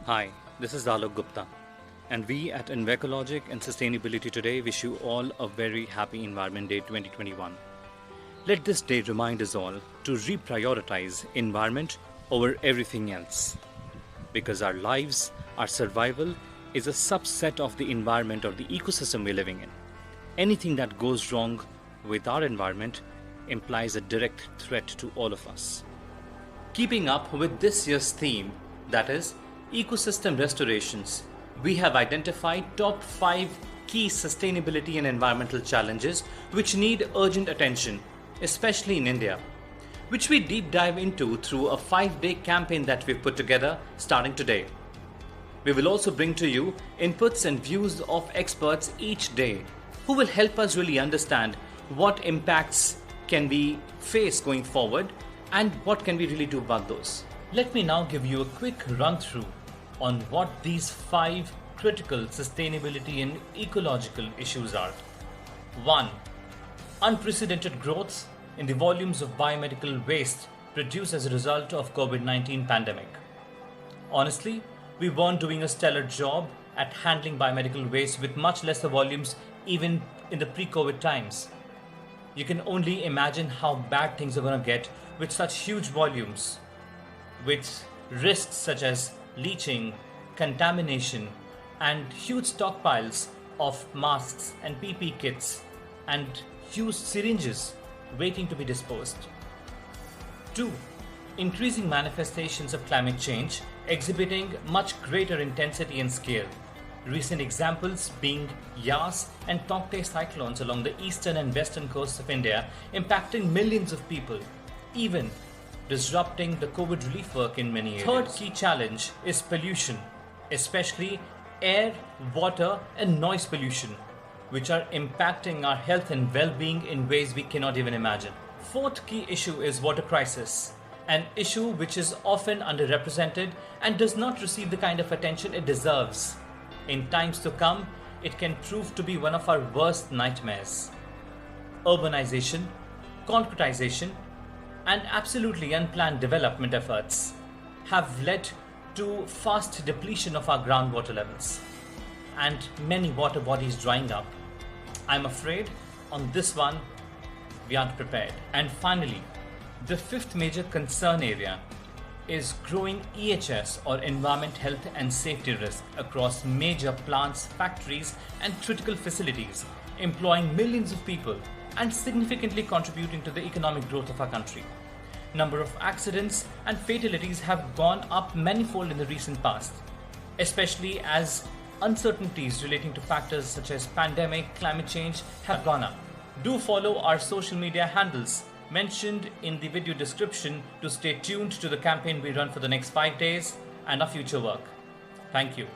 Hi, this is Alok Gupta, and we at Envecologic and Sustainability Today wish you all a very happy Environment Day 2021. Let this day remind us all to reprioritize environment over everything else. Because our lives, our survival is a subset of the environment or the ecosystem we're living in. Anything that goes wrong with our environment implies a direct threat to all of us. Keeping up with this year's theme, that is, ecosystem restorations, we have identified top 5 key sustainability and environmental challenges which need urgent attention, especially in India, which we deep dive into through a 5-day campaign that we've put together starting today. We will also bring to you inputs and views of experts each day who will help us really understand what impacts can we face going forward and what can we really do about those. Let me now give you a quick run through on what these 5 critical sustainability and ecological issues are. 1. Unprecedented growth in the volumes of biomedical waste produced as a result of COVID-19 pandemic. Honestly, we weren't doing a stellar job at handling biomedical waste with much lesser volumes even in the pre-COVID times. You can only imagine how bad things are going to get with such huge volumes, with risks such as leaching, contamination, and huge stockpiles of masks and PP kits and huge syringes waiting to be disposed. 2. Increasing manifestations of climate change exhibiting much greater intensity and scale. Recent examples being Yas and Tokte cyclones along the eastern and western coasts of India impacting millions of people, even disrupting the COVID relief work in many areas. Third key challenge is pollution, especially air, water and noise pollution, which are impacting our health and well-being in ways we cannot even imagine. Fourth key issue is water crisis, an issue which is often underrepresented and does not receive the kind of attention it deserves. In times to come, it can prove to be one of our worst nightmares. Urbanization, concretization, and absolutely unplanned development efforts have led to fast depletion of our groundwater levels and many water bodies drying up. I'm afraid on this one we aren't prepared. And finally, the fifth major concern area is growing EHS or environment health and safety risk across major plants, factories and critical facilities, employing millions of people and significantly contributing to the economic growth of our country. Number of accidents and fatalities have gone up manifold in the recent past, especially as uncertainties relating to factors such as pandemic, climate change have gone up. Do follow our social media handles mentioned in the video description to stay tuned to the campaign we run for the next 5 days and our future work. Thank you.